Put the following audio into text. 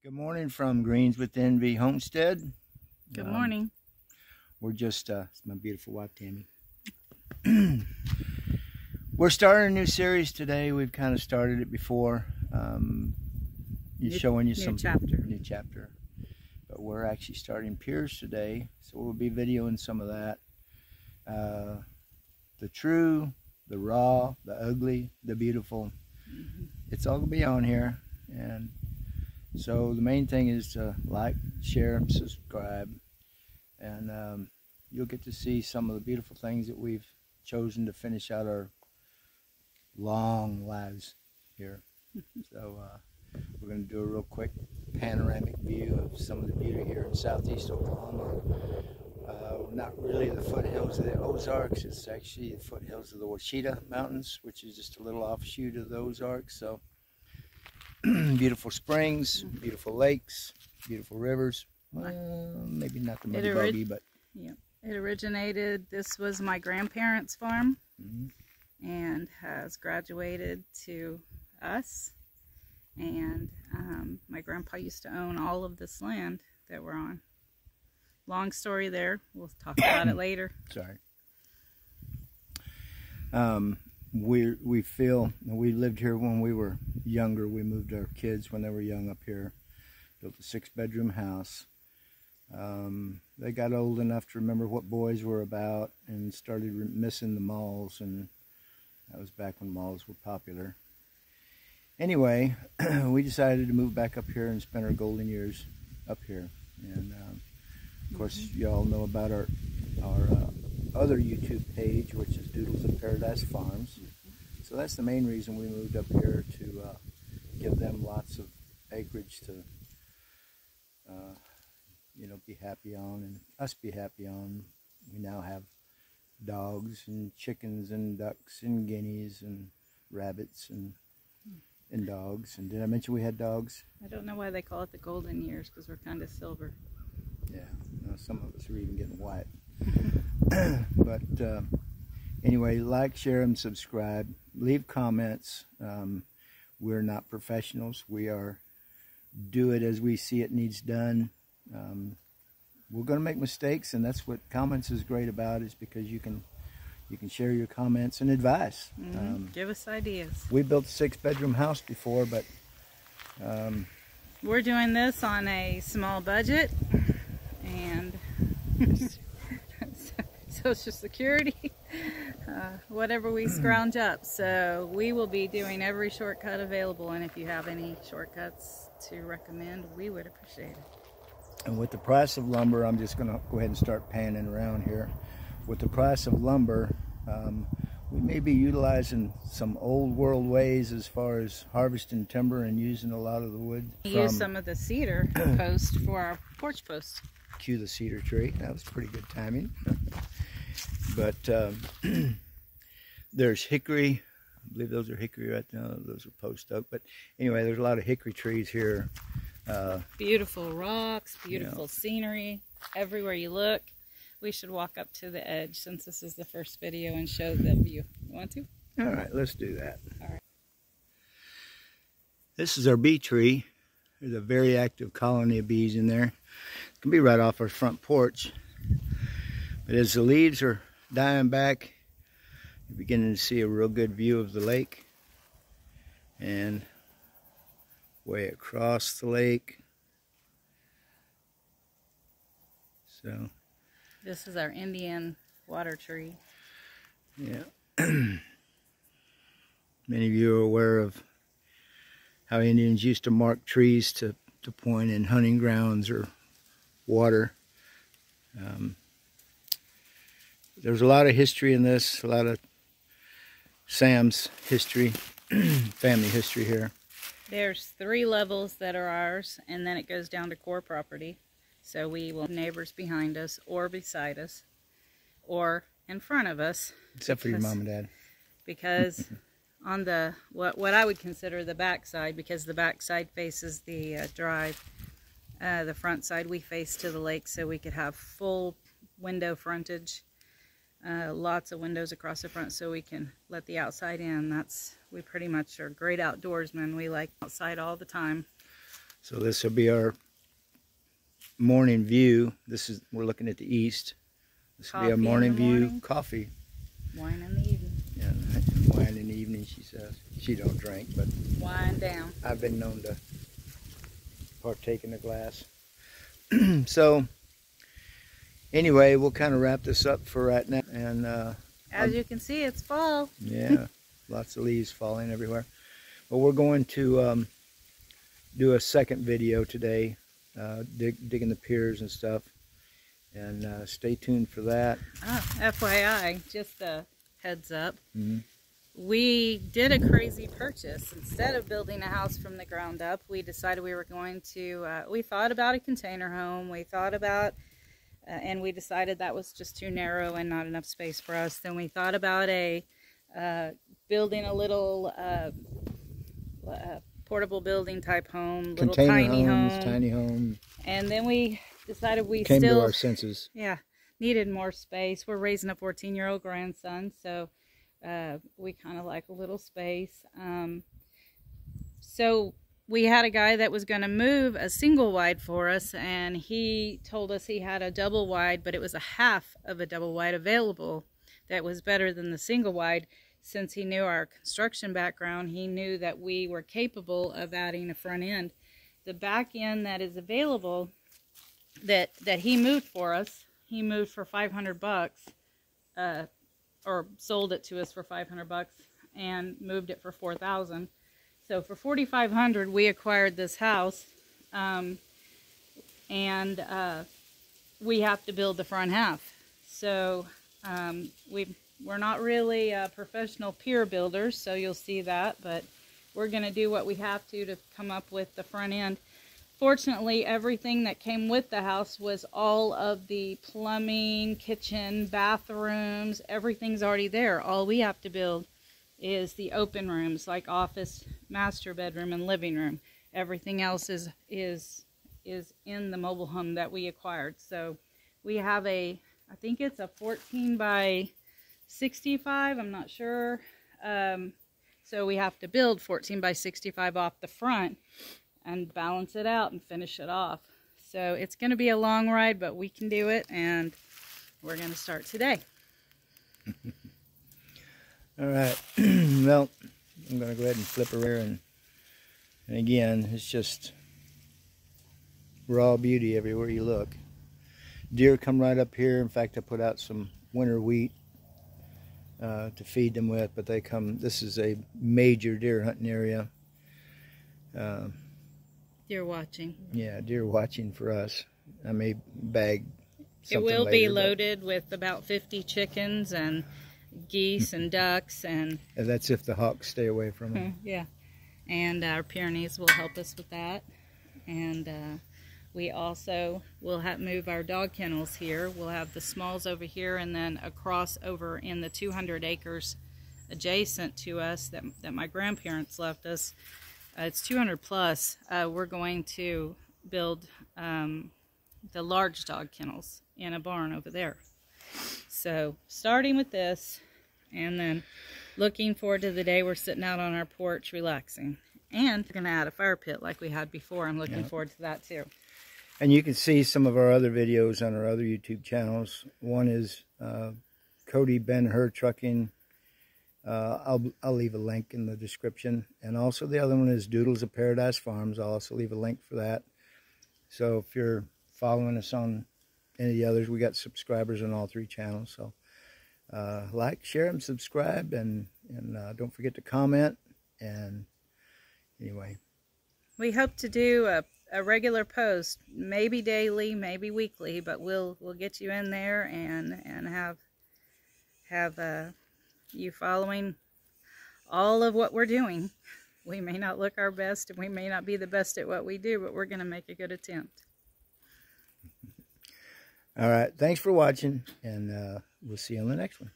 Good morning from Greens with Envy Homestead. Good morning. We're just, it's my beautiful wife, Tammy. We're starting a new series today. We've kind of started it before. Showing you some new chapter. But we're actually starting piers today, so we'll be videoing some of that. The true, the raw, the ugly, the beautiful. It's all gonna be on here, and so the main thing is to like, share, and subscribe, and you'll get to see some of the beautiful things that we've chosen to finish out our long lives here. So we're going to do a real quick panoramic view of some of the beauty here in southeast Oklahoma. Not really the foothills of the Ozarks, it's actually the foothills of the Ouachita Mountains, which is just a little offshoot of the Ozarks. So beautiful springs, beautiful lakes, beautiful rivers. Maybe not the Muddy Bogey, but yeah, it originated. This was my grandparents' farm, and has graduated to us. And my grandpa used to own all of this land that we're on. Long story there. We'll talk about it later. Sorry. We feel we lived here when we were younger. We moved our kids when they were young up here. Built a 6-bedroom house. They got old enough to remember what boys were about and started missing the malls, and that was back when malls were popular. Anyway, we decided to move back up here and spend our golden years up here. And of course, you all know about our other YouTube page, which is Doodles of Paradise Farms. So that's the main reason we moved up here, to give them lots of acreage to you know, be happy on, and us be happy on. We now have dogs and chickens and ducks and guineas and rabbits and dogs. And did I mention we had dogs? I don't know why they call it the golden years, because we're kind of silver. Yeah, no, some of us are even getting white. But anyway, like, share, and subscribe. Leave comments. We're not professionals. We do it as we see it needs done. We're going to make mistakes, and that's what comments is great about, is because you can share your comments and advice. Give us ideas. We built a 6-bedroom house before, but we're doing this on a small budget, and Social Security, whatever we scrounge up. So we will be doing every shortcut available, and if you have any shortcuts to recommend, we would appreciate it. And with the price of lumber, I'm just going to go ahead and start panning around here. With the price of lumber, we may be utilizing some old world ways as far as harvesting timber and using a lot of the wood. Use some of the cedar post for our porch post. Cue the cedar tree. That was pretty good timing. But there's hickory. I believe those are hickory right now. Those are post oak. But anyway, there's a lot of hickory trees here. Beautiful rocks, beautiful scenery. Everywhere you look. We should walk up to the edge, since this is the first video, and show the view. You want to? All right, let's do that. All right. This is our bee tree. There's a very active colony of bees in there. It can be right off our front porch. But as the leaves are dying back, you're beginning to see a real good view of the lake. And way across the lake. So this is our Indian water tree. Yeah. Many of you are aware of how Indians used to mark trees to point in hunting grounds or water. There's a lot of history in this, a lot of Sam's history, family history here. There's 3 levels that are ours, and then it goes down to core property. So we will have neighbors behind us, or beside us, or in front of us. Except for your mom and dad. Because on the what I would consider the back side, because the back side faces the drive, the front side we face to the lake, so we could have full window frontage. Lots of windows across the front, so we can let the outside in. We pretty much are great outdoorsmen. We like outside all the time. So this will be our morning view. We're looking at the east. This will be our morning view. Coffee. Wine in the evening. Yeah, wine in the evening, she says. She don't drink, but wine down. I've been known to partake in a glass. So anyway, we'll kind of wrap this up for right now. And as you can see, it's fall. Yeah, lots of leaves falling everywhere. But we're going to do a second video today, digging the piers and stuff. And stay tuned for that. FYI, just a heads up. We did a crazy purchase. Instead of building a house from the ground up, we decided we were going to, we thought about a container home. We thought about, and we decided that was just too narrow and not enough space for us. Then we thought about building a little portable building type home, little tiny home. And then we decided we came to our senses. Yeah, needed more space. We're raising a 14-year-old grandson, so we kind of like a little space. So we had a guy that was going to move a single wide for us, and he told us he had a double wide, but it was a half of a double wide available that was better than the single wide. Since he knew our construction background, he knew that we were capable of adding a front end. The back end that is available that he moved for us, he moved for $500, or sold it to us for $500 and moved it for $4,000. So for $4,500 we acquired this house, and we have to build the front half. So we're not really professional pier builders, so you'll see that, but we're going to do what we have to come up with the front end. Fortunately, everything that came with the house was all of the plumbing, kitchen, bathrooms, everything's already there. All we have to build is the open rooms, like office, master bedroom, and living room. Everything else is in the mobile home that we acquired. So we have I think it's a 14 by 65, I'm not sure. So we have to build 14 by 65 off the front and balance it out and finish it off. So it's going to be a long ride, but we can do it, and we're going to start today. All right. Well, I'm going to go ahead and flip her here, and again, it's just raw beauty everywhere you look. Deer come right up here. In fact, I put out some winter wheat to feed them with, but they come. This is a major deer hunting area. Deer watching. Yeah, deer watching for us. I may bag something. It will later, be loaded with about 50 chickens and geese and ducks, and that's if the hawks stay away from them. Yeah, and our Pyrenees will help us with that. And we also will move our dog kennels here. We'll have the smalls over here, and then across over in the 200 acres adjacent to us that my grandparents left us. It's 200 plus. We're going to build the large dog kennels in a barn over there. So starting with this, and then looking forward to the day we're sitting out on our porch relaxing. And we're going to add a fire pit like we had before. I'm looking forward to that too. And you can see some of our other videos on our other YouTube channels. One is Cody Ben-Hur Trucking. I'll leave a link in the description. And also the other one is Doodles of Paradise Farms. I'll also leave a link for that. So if you're following us on any of the others, we got subscribers on all three channels. So like, share, and subscribe, and don't forget to comment. And anyway, we hope to do a regular post, maybe daily, maybe weekly, but we'll get you in there and have you following all of what we're doing. We may not look our best, and we may not be the best at what we do, but we're going to make a good attempt. All right, thanks for watching, and we'll see you on the next one.